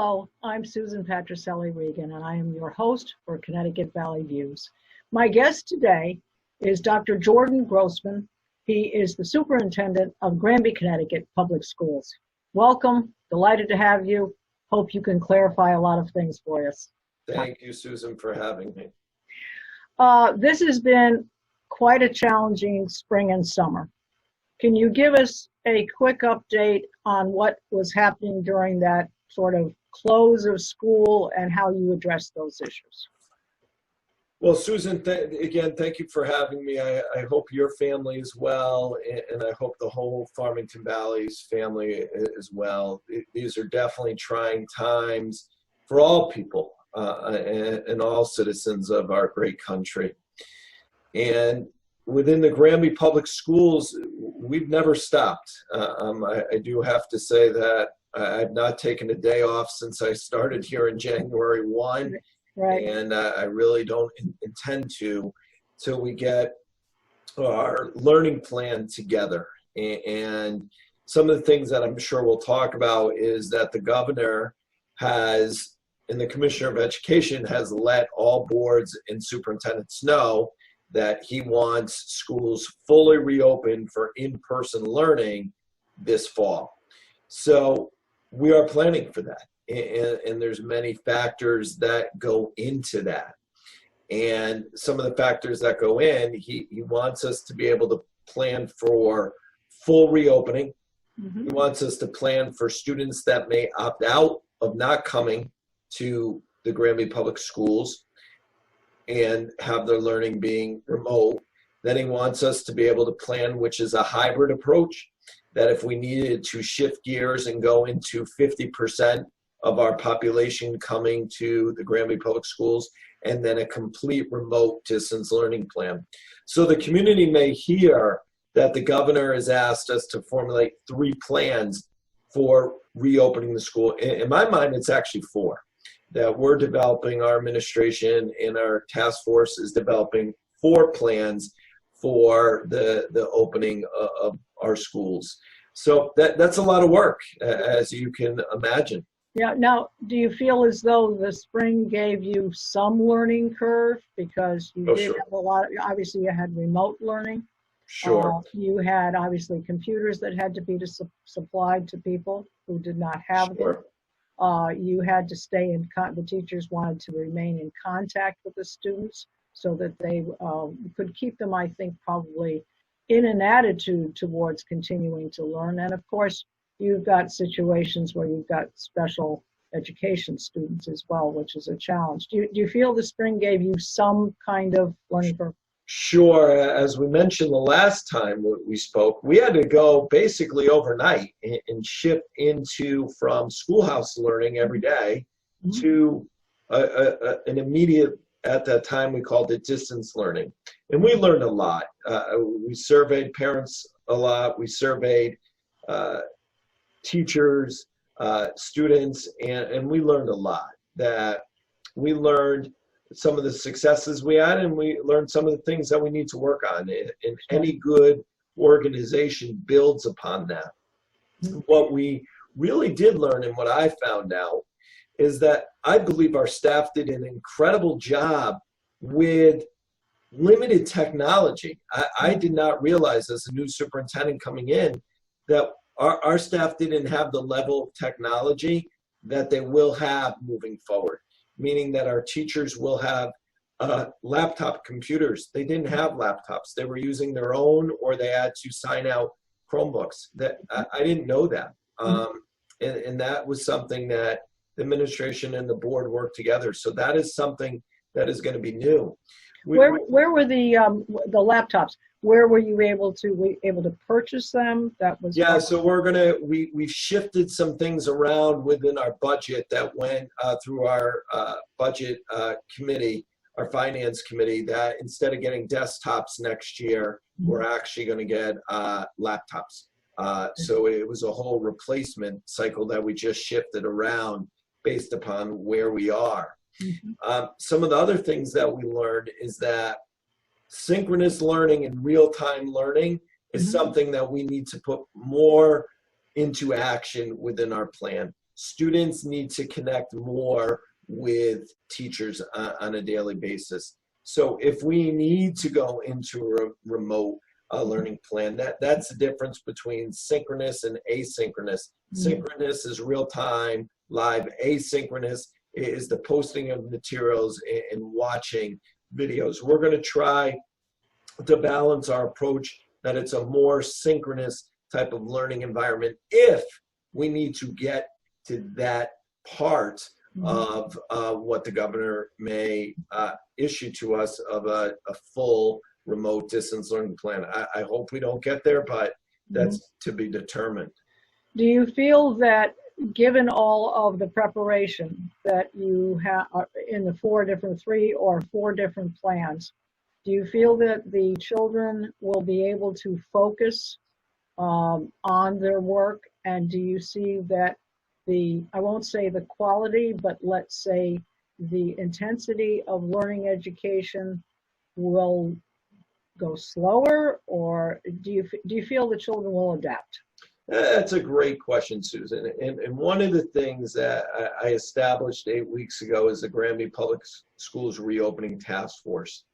Hello, I'm Susan Patricelli-Regan, and I am your host for Connecticut Valley Views. My guest today is Dr. Jordan Grossman. He is the superintendent of Granby, Connecticut Public Schools. Welcome, delighted to have you. Hope you can clarify a lot of things for us. Thank you, Susan, for having me. This has been quite a challenging spring and summer. Can you give us a quick update on what was happening during that sort of close of school and how you addressed those issues? Well, Susan, again, thank you for having me. I hope your family is well, and I hope the whole Farmington Valley's family is well. These are definitely trying times for all people and all citizens of our great country. And within the Granby Public Schools, we've never stopped. I do have to say that I've not taken a day off since I started here in January 1, right. And I really don't intend to till we get our learning plan together. And some of the things that I'm sure we'll talk about is that the governor has, and the Commissioner of Education has let all boards and superintendents know that he wants schools fully reopened for in-person learning this fall. So we are planning for that. And there's many factors that go into that. And some of the factors that go in, he wants us to be able to plan for full reopening. Mm-hmm. He wants us to plan for students that may opt out of not coming to the Granby Public Schools and have their learning being remote. Then he wants us to be able to plan, which is a hybrid approach, that if we needed to shift gears and go into 50% of our population coming to the Granby Public Schools, and then a complete remote distance learning plan. So the community may hear that the governor has asked us to formulate 3 plans for reopening the school. In my mind, it's actually 4. That we're developing, our administration and our task force is developing 4 plans for the opening of our schools. So that's a lot of work, as you can imagine. Yeah. Now, do you feel as though the spring gave you some learning curve? Because you did have a lot, obviously you had remote learning. Sure. You had obviously computers that had to be supplied to people who did not have them. You had to stay in the teachers wanted to remain in contact with the students so that they could keep them, I think, probably in an attitude towards continuing to learn. And of course, you've got situations where you've got special education students as well, which is a challenge. Do you feel the spring gave you some kind of learning curve? Sure. As we mentioned the last time we spoke, we had to go basically overnight and shift from schoolhouse learning every day mm-hmm. to an immediate, at that time we called it distance learning. And we learned a lot. We surveyed parents a lot. We surveyed teachers, students, and we learned a lot. That we learned some of the successes we had, and we learned some of the things that we need to work on. And any good organization builds upon that. What we really did learn, and what I found out, is that I believe our staff did an incredible job with limited technology. I did not realize as a new superintendent coming in that our staff didn't have the level of technology that they will have moving forward. Meaning that our teachers will have laptop computers. They didn't have laptops. They were using their own, or they had to sign out Chromebooks. That I didn't know that. And that was something that the administration and the board worked together. So that is something that is going to be new. Where were the laptops? Where were you able to purchase them? That was so we've shifted some things around within our budget that went through our budget committee, our finance committee, that instead of getting desktops next year, we're actually going to get laptops. So it was a whole replacement cycle that we just shifted around based upon where we are. Mm-hmm. Some of the other things that we learned is that synchronous learning and real-time learning is something that we need to put more into action within our plan. students need to connect more with teachers on a daily basis. So if we need to go into a remote learning plan, that's the difference between synchronous and asynchronous. Synchronous is real time, live. Asynchronous is the posting of materials and watching videos. We're going to try to balance our approach that it's a more synchronous type of learning environment if we need to get to that part of what the governor may issue to us of a full remote distance learning plan. I hope we don't get there, but that's to be determined. Do you feel that given all of the preparation that you have in the 3 or 4 different plans, do you feel that the children will be able to focus on their work? And do you see that I won't say the quality, but let's say the intensity of learning education will go slower, or do you feel the children will adapt? That's a great question, Susan. And one of the things that I established 8 weeks ago is the Granby Public Schools Reopening Task Force.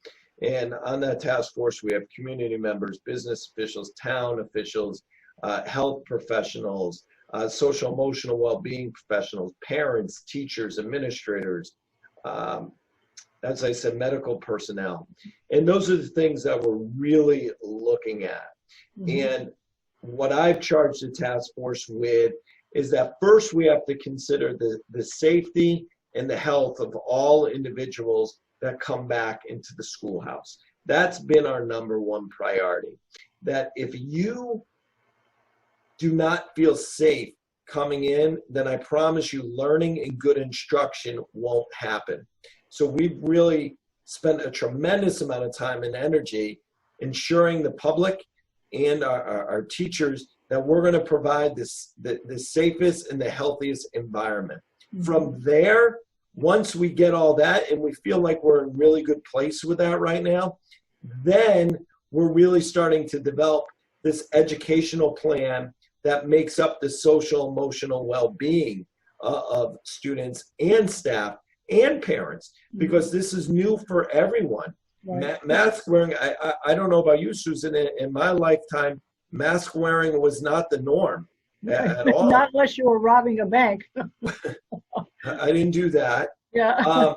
And on that task force, we have community members, business officials, town officials, health professionals, social emotional well-being professionals, parents, teachers, administrators, as I said, medical personnel. And those are the things that we're really looking at. And what I've charged the task force with is that first we have to consider the safety and the health of all individuals that come back into the schoolhouse. That's been our #1 priority. That if you do not feel safe coming in, then I promise you learning and good instruction won't happen. So we've really spent a tremendous amount of time and energy ensuring the public and our teachers that we're going to provide the safest and the healthiest environment. From there, once we get all that and we feel like we're in a really good place with that right now, then we're really starting to develop this educational plan that makes up the social emotional well-being of students and staff and parents, because this is new for everyone. Right. Mask wearing, I don't know about you, Susan, in my lifetime, mask wearing was not the norm at all. Not unless you were robbing a bank. I didn't do that. Yeah.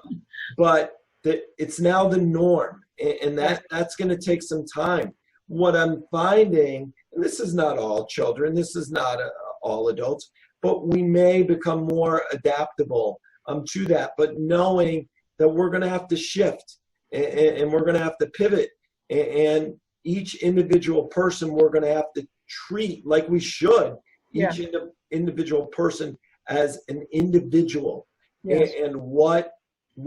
But it's now the norm, and that's going to take some time. What I'm finding, and this is not all children, this is not all adults, but we may become more adaptable to that, but knowing that we're going to have to shift and we're going to have to pivot, and each individual person we're going to have to treat like we should each individual person as an individual. Yes. And what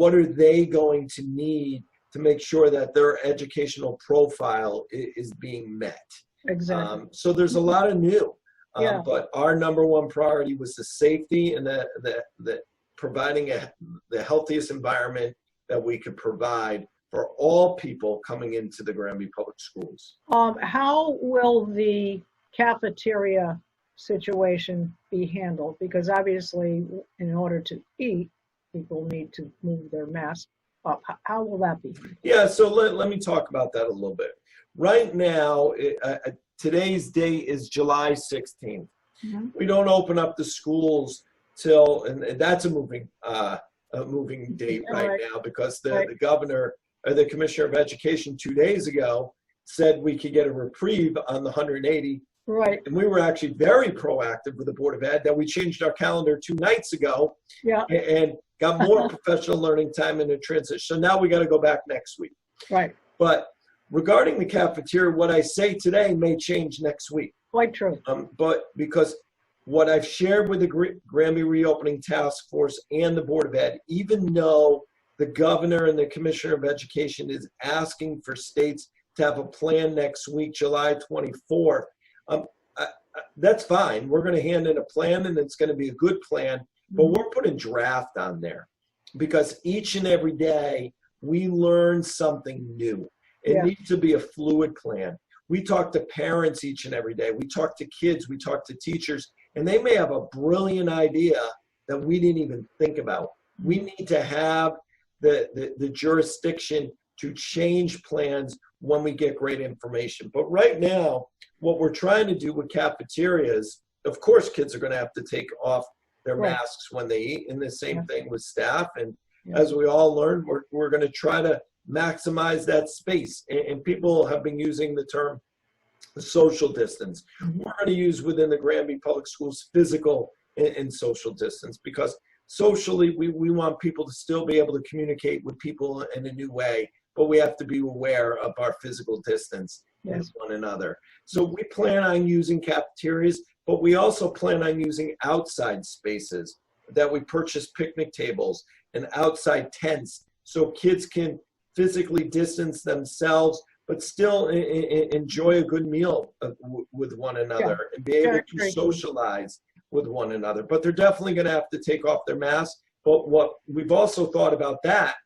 are they going to need to make sure that their educational profile is being met? Exactly. So there's a lot of new, but our #1 priority was the safety and the providing the healthiest environment that we could provide for all people coming into the Granby Public Schools. How will the cafeteria situation be handled? Because obviously, in order to eat, people need to move their mask up. How will that be? Yeah, so let me talk about that a little bit. Right now, today's date is July 16th. We don't open up the schools till, and that's a moving date right now, because the governor or the commissioner of education 2 days ago said we could get a reprieve on the 180. Right. And we were actually very proactive with the Board of Ed that we changed our calendar 2 nights ago and got more professional learning time in the transition. So now we got to go back next week. Right. But regarding the cafeteria, what I say today may change next week. Quite true. But because what I've shared with the Granby Reopening Task Force and the Board of Ed, even though the governor and the commissioner of education is asking for states to have a plan next week, July 24th, that's fine. We're going to hand in a plan, and it's going to be a good plan, but we're putting draft on there because each and every day we learn something new. It needs to be a fluid plan. We talk to parents each and every day. We talk to kids. We talk to teachers, and they may have a brilliant idea that we didn't even think about. We need to have the jurisdiction to change plans when we get great information. But right now, what we're trying to do with cafeterias, of course, kids are going to have to take off their masks when they eat, and the same thing with staff. And as we all learn, we're going to try to maximize that space. And people have been using the term social distance. We're going to use within the Granby Public Schools physical and social distance, because socially we want people to still be able to communicate with people in a new way, but we have to be aware of our physical distance with one another. So we plan on using cafeterias, but we also plan on using outside spaces, that we purchase picnic tables and outside tents so kids can physically distance themselves but still enjoy a good meal with one another and be able to socialize with one another. But they're definitely going to have to take off their masks. But what we've also thought about that,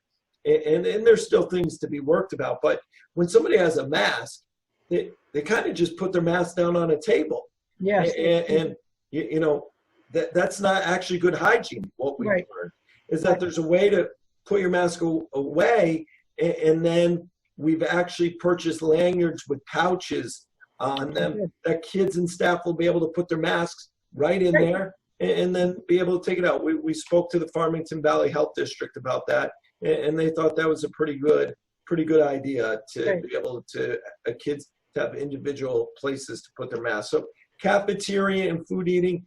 and there's still things to be worked about, but when somebody has a mask, they kind of just put their mask down on a table. Yes. And you know, that's not actually good hygiene. What we've learned is that there's a way to put your mask away, and then we've actually purchased lanyards with pouches on them that kids and staff will be able to put their masks right in there and then be able to take it out. We spoke to the Farmington Valley Health District about that, and they thought that was a pretty good idea to be able to kids to have individual places to put their masks. So cafeteria and food eating,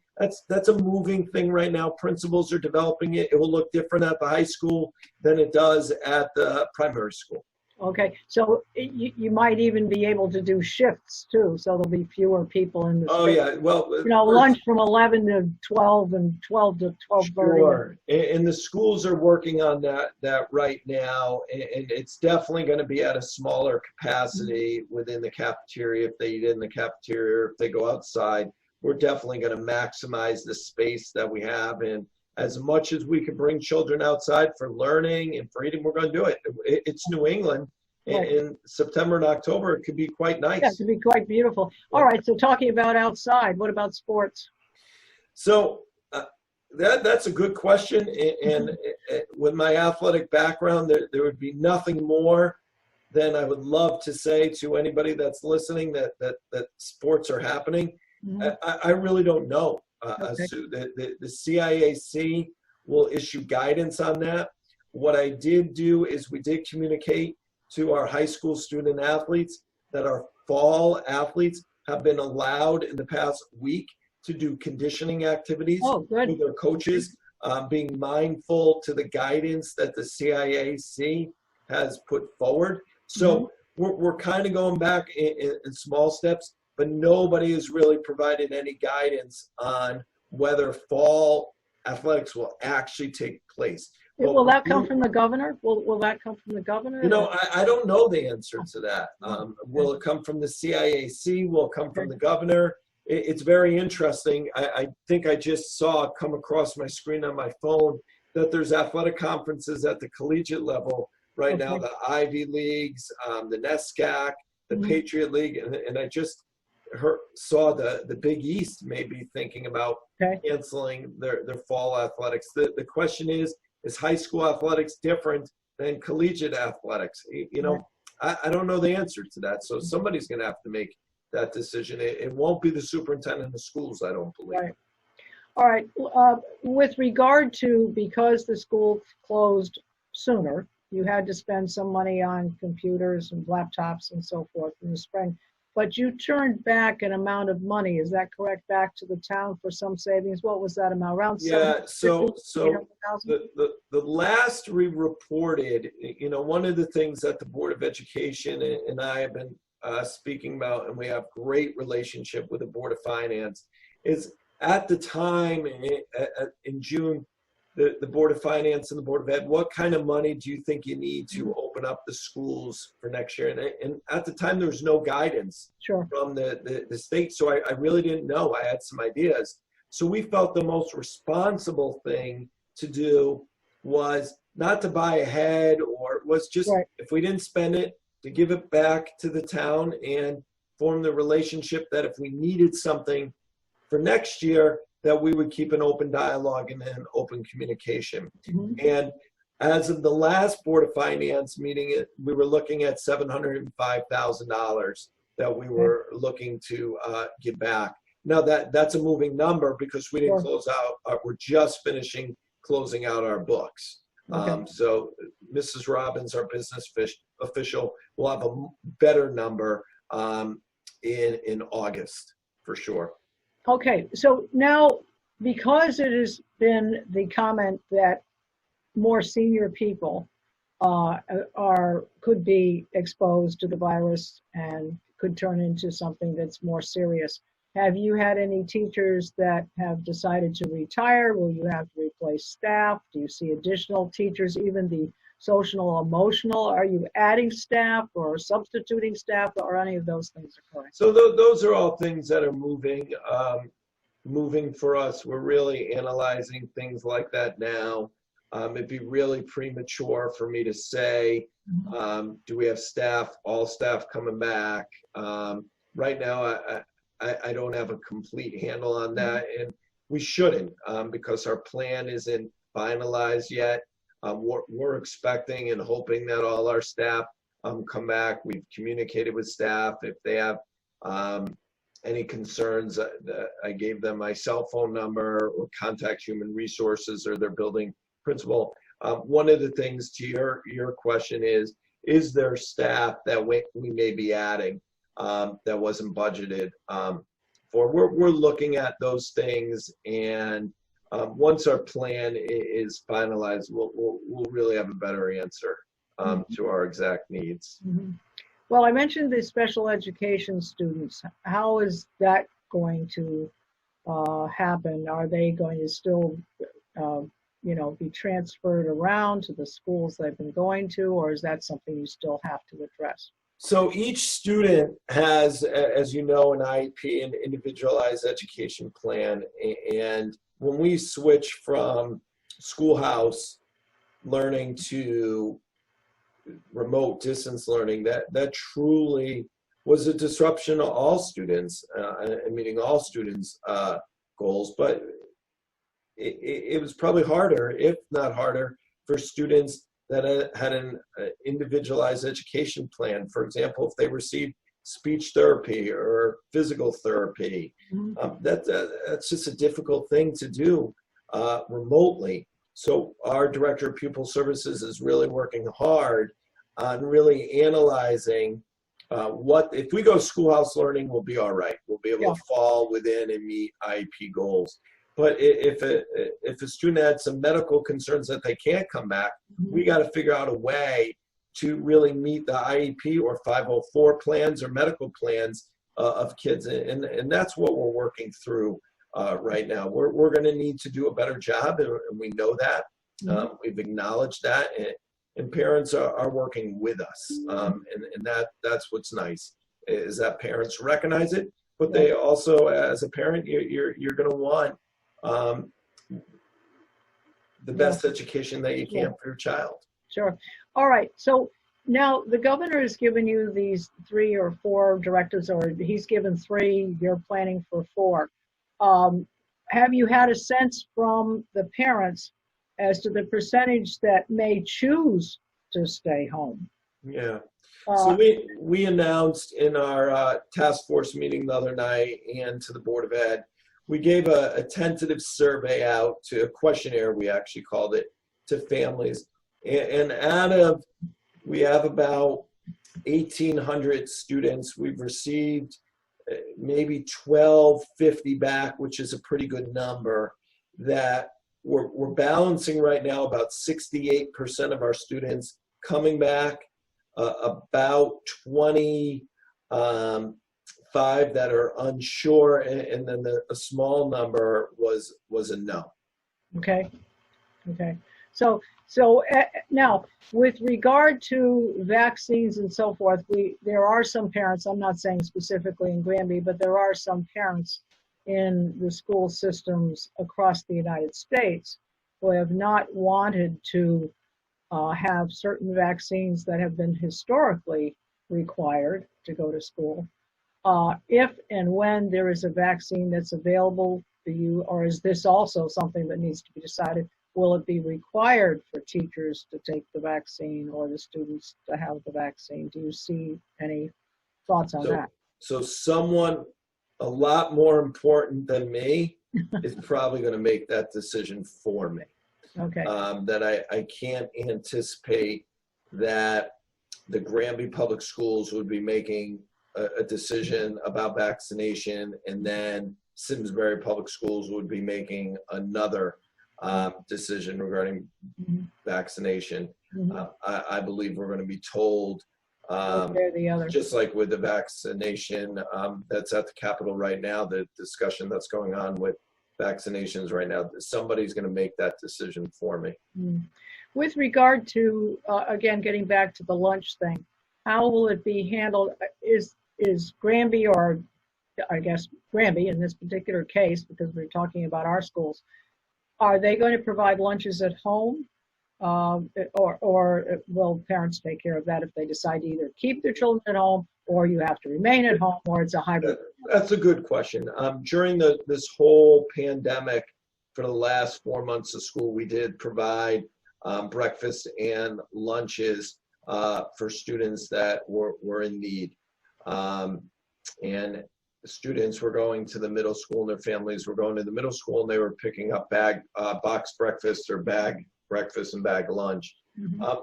that's a moving thing right now. Principals are developing it. It will look different at the high school than it does at the primary school. Okay, so you might even be able to do shifts too, so there'll be fewer people in the space. Well, you know, lunch from 11 to 12 and 12 to 12:30. Sure, and the schools are working on that right now, and it's definitely going to be at a smaller capacity within the cafeteria. If they eat in the cafeteria, if they go outside, we're definitely going to maximize the space that we have, and as much as we can bring children outside for learning and for eating, we're going to do it. It's New England. In September and October, it could be quite nice. Yeah, it could be quite beautiful. All right, so talking about outside, what about sports? So that's a good question. And with my athletic background, there would be nothing more than I would love to say to anybody that's listening that sports are happening. I really don't know. The CIAC will issue guidance on that. What I did do is we did communicate to our high school student athletes that our fall athletes have been allowed in the past week to do conditioning activities with their coaches, being mindful to the guidance that the CIAC has put forward. So we're kind of going back in small steps, but nobody has really provided any guidance on whether fall athletics will actually take place. Will that come from the governor? Will that come from the governor? You know, I don't know the answer to that. Will it come from the CIAC? Will it come from the governor? It's very interesting. I think I just saw come across my screen on my phone that there's athletic conferences at the collegiate level right now, the Ivy Leagues, the NESCAC, the Patriot League, and I just saw the Big East maybe thinking about canceling their fall athletics. The question is high school athletics different than collegiate athletics? You know, I don't know the answer to that. So somebody's going to have to make that decision. It won't be the superintendent of schools, I don't believe. Right. All right. With regard to, because the school closed sooner, you had to spend some money on computers and laptops and so forth in the spring. But you turned back an amount of money, is that correct, back to the town for some savings? What was that amount? Around so the last we reported, you know, one of the things that the Board of Education and I have been speaking about, and we have great relationship with the Board of Finance, is at the time in June, the Board of Finance and the Board of Ed, what kind of money do you think you need to open up the schools for next year? And at the time, there was no guidance from the state, so I really didn't know. I had some ideas. So we felt the most responsible thing to do was not to buy ahead, or was just, if we didn't spend it, to give it back to the town and form the relationship that if we needed something for next year, that we would keep an open dialogue and an open communication. Mhm. And as of the last Board of Finance meeting, we were looking at $705,000 that we were looking to give back. Now that's a moving number because we didn't close out. We're just finishing closing out our books. So Mrs. Robbins, our business official, will have a better number in August for sure. Okay, so now because it has been the comment that more senior people could be exposed to the virus and could turn into something that's more serious. Have you had any teachers that have decided to retire? Will you have to replace staff? Do you see additional teachers, even the social emotional? Are you adding staff or substituting staff, or any of those things occurring? So those are all things that are moving. Moving for us. We're really analyzing things like that now. It'd be really premature for me to say, do we have all staff coming back? Right now, I don't have a complete handle on that, and we shouldn't because our plan isn't finalized yet. We're expecting and hoping that all our staff come back. We've communicated with staff. If they have any concerns, I gave them my cell phone number or contact human resources or their building principal. One of the things to your question is there staff that we may be adding that wasn't budgeted for? We're looking at those things, and once our plan is finalized, we'll really have a better answer to our exact needs. Mm-hmm. Well, I mentioned the special education students. How is that going to happen? Are they going to still, be transferred around to the schools they've been going to, or is that something you still have to address? So each student has, as you know, an IEP, an individualized education plan. And when we switch from schoolhouse learning to remote distance learning, that truly was a disruption to all students, meeting all students' goals. But it was probably harder, if not harder, for students that had an individualized education plan. For example, if they received speech therapy or physical therapy, that's just a difficult thing to do remotely. So our Director of Pupil Services is really working hard on really analyzing what, if we go schoolhouse learning, we'll be all right. We'll be able to fall within and meet IEP goals. But if a student had some medical concerns that they can't come back, we got to figure out a way to really meet the IEP or 504 plans or medical plans of kids. And that's what we're working through right now. We're going to need to do a better job, and we know that. We've acknowledged that, and parents are working with us. And that's what's nice, is that parents recognize it, but they also, as a parent, you're going to want the best education that you can for your child. Sure. All right. So now the governor has given you these 3 or 4 directives, or he's given 3, you're planning for 4. Have you had a sense from the parents as to the percentage that may choose to stay home? Yeah. So we announced in our task force meeting the other night and to the Board of Ed, we gave a tentative survey out, to a questionnaire, we actually called it, to families. And we have about 1,800 students. We've received maybe 1,250 back, which is a pretty good number. That we're balancing right now about 68% of our students coming back, about 25 that are unsure, and then a small number was a no. Okay. So now, with regard to vaccines and so forth, there are some parents, I'm not saying specifically in Granby, but there are some parents in the school systems across the United States who have not wanted to have certain vaccines that have been historically required to go to school. If and when there is a vaccine that's available, do you, or is this also something that needs to be decided? Will it be required for teachers to take the vaccine or the students to have the vaccine? Do you see any thoughts on that? So someone a lot more important than me is probably going to make that decision for me. Okay. That I can't anticipate that the Granby Public Schools would be making a decision about vaccination, and then Simsbury Public Schools would be making another decision regarding vaccination. I believe we're going to be told, just like with the vaccination that's at the Capitol right now, the discussion that's going on with vaccinations right now, somebody's going to make that decision for me. With regard to, again, getting back to the lunch thing, how will it be handled? Is Granby, or I guess Granby in this particular case, because we're talking about our schools, are they going to provide lunches at home? Or will parents take care of that if they decide to either keep their children at home, or you have to remain at home, or it's a hybrid? That's a good question. During this whole pandemic, for the last 4 months of school, we did provide breakfast and lunches for students that were in need. And students were going to the middle school, and their families were going to the middle school, and they were picking up box breakfast or bag breakfast and bag lunch.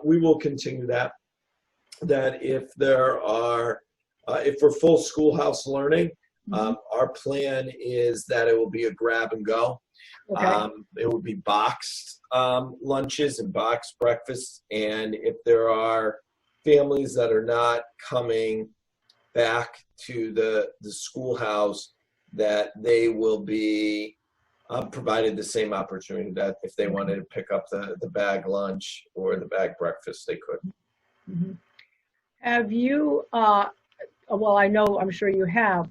We will continue that if there are, if we're full schoolhouse learning, our plan is that it will be a grab and go. Okay. It will be boxed lunches and boxed breakfasts. And if there are families that are not coming back to the schoolhouse, that they will be provided the same opportunity, that if they wanted to pick up the bag lunch or the bag breakfast, they could. Have you, well, I'm sure you have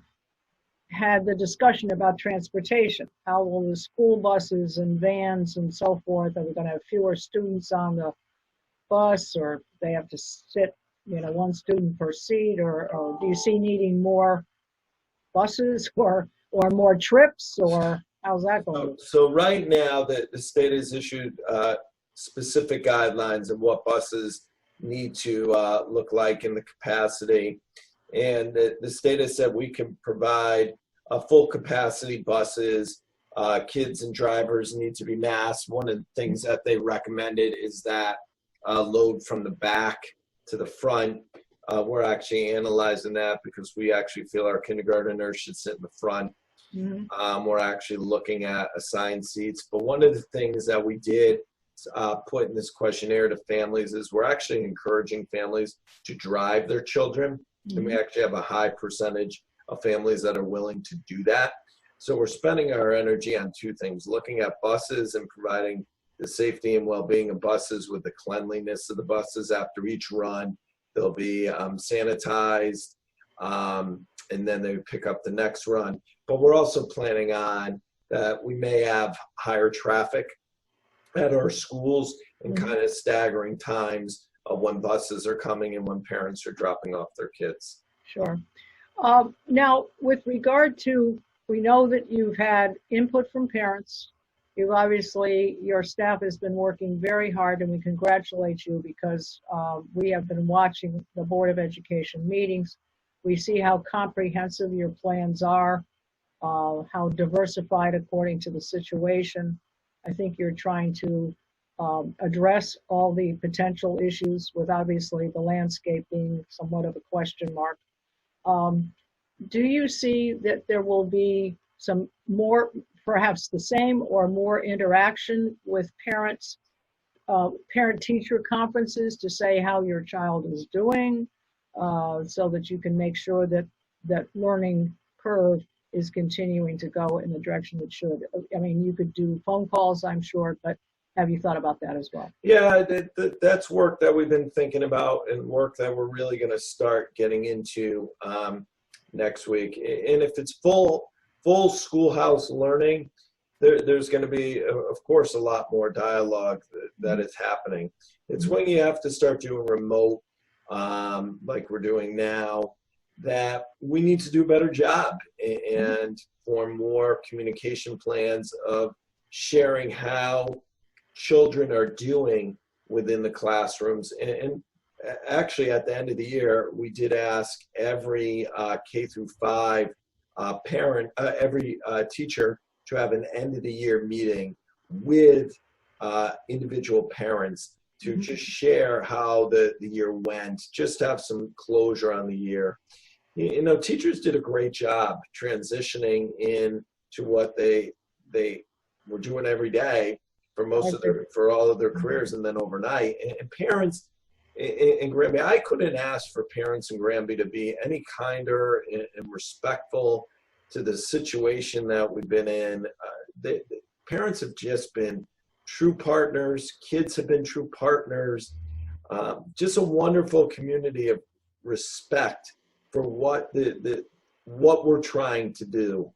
had the discussion about transportation. How will the school buses and vans and so forth, are we going to have fewer students on the bus, or they have to sit, one student per seat, or do you see needing more buses or more trips, or how's that going? So right now, the state has issued specific guidelines of what buses need to look like in the capacity. And the state has said we can provide full capacity buses. Kids and drivers need to be masked. One of the things that they recommended is that load from the back to the front. We're actually analyzing that because we actually feel our kindergartners should sit in the front. We're actually looking at assigned seats. But one of the things that we did put in this questionnaire to families is we're actually encouraging families to drive their children. And we actually have a high percentage of families that are willing to do that. So we're spending our energy on two things: looking at buses and providing the safety and well-being of buses with the cleanliness of the buses after each run. They'll be sanitized, and then they pick up the next run. But we're also planning on that we may have higher traffic at our schools and kind of staggering times of when buses are coming and when parents are dropping off their kids. Sure. Now, with regard to, we know that you've had input from parents. You've obviously, your staff has been working very hard, and we congratulate you because we have been watching the Board of Education meetings. We see how comprehensive your plans are, how diversified according to the situation. I think you're trying to address all the potential issues, with obviously the landscape being somewhat of a question mark. Do you see that there will be some more, perhaps the same or more interaction with parents, parent-teacher conferences to say how your child is doing, so that you can make sure that that learning curve is continuing to go in the direction it should? I mean, you could do phone calls, I'm sure, but have you thought about that as well? Yeah, that's work that we've been thinking about, and work that we're really going to start getting into next week. And if it's full schoolhouse learning, there's going to be, of course, a lot more dialogue that is happening. It's when you have to start doing remote, like we're doing now, that we need to do a better job and form more communication plans of sharing how children are doing within the classrooms. And actually, at the end of the year, we did ask every K through 5 parent, every teacher to have an end of the year meeting with individual parents to just share how the year went, just to have some closure on the year. You know, teachers did a great job transitioning into what they were doing every day for for all of their careers, and then overnight. And parents in Granby, I couldn't ask for parents in Granby to be any kinder and respectful to the situation that we've been in. The parents have just been true partners. Kids have been true partners. Just a wonderful community of respect for what what we're trying to do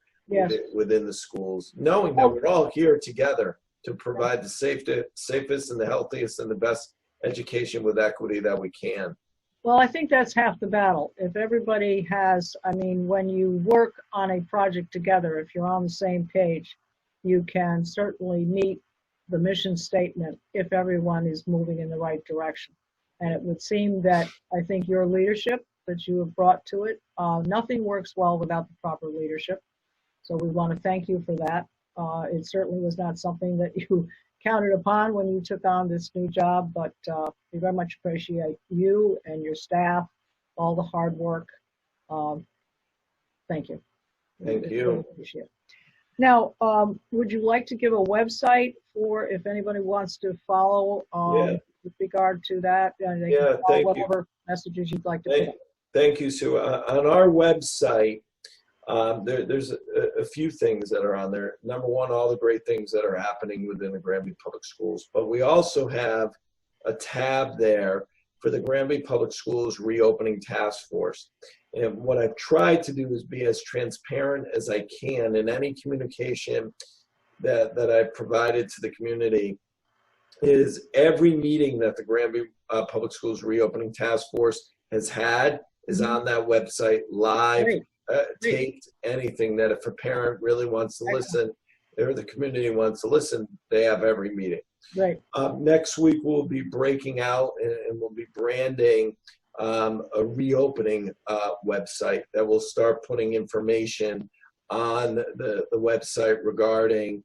within the schools, knowing that we're all here together to provide the safest and the healthiest and the best education with equity that we can. Well, I think that's half the battle. If everybody has, I mean, when you work on a project together, if you're on the same page, you can certainly meet the mission statement if everyone is moving in the right direction. And it would seem that I think your leadership that you have brought to it, nothing works well without the proper leadership. So we want to thank you for that. It certainly was not something that you counted upon when you took on this new job, but we very much appreciate you and your staff, all the hard work. Thank you. Thank you. Really appreciate it. Now, would you like to give a website for if anybody wants to follow with regard to that? Thank whatever messages you'd like to put. Thank you, Sue. On our website, there's a few things that are on there. Number one, all the great things that are happening within the Granby Public Schools. But we also have a tab there for the Granby Public Schools Reopening Task Force. And what I've tried to do is be as transparent as I can in any communication that I've provided to the community. Is every meeting that the Granby Public Schools Reopening Task Force has had is on that website live. Taped, anything that if a parent really wants to listen or the community wants to listen, they have every meeting. Right. Next week we'll be breaking out and we'll be branding a reopening website that will start putting information on the website regarding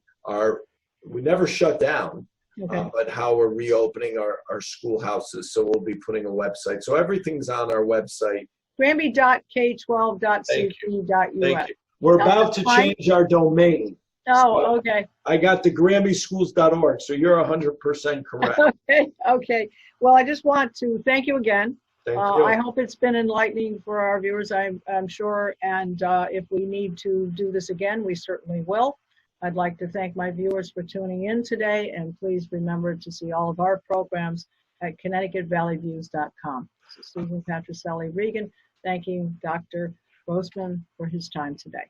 we never shut down, but how we're reopening our schoolhouses. So we'll be putting a website. So everything's on our website. Granby.k12.cc.us. Thank you. We're about to change our domain. Oh, okay. I got the GranbySchools.org, so you're 100% correct. Okay. Well, I just want to thank you again. Thank you. I hope it's been enlightening for our viewers, I'm sure. And if we need to do this again, we certainly will. I'd like to thank my viewers for tuning in today. And please remember to see all of our programs at ConnecticutValleyViews.com. This is Susan Patricelli Regan, thanking Dr. Grossman for his time today.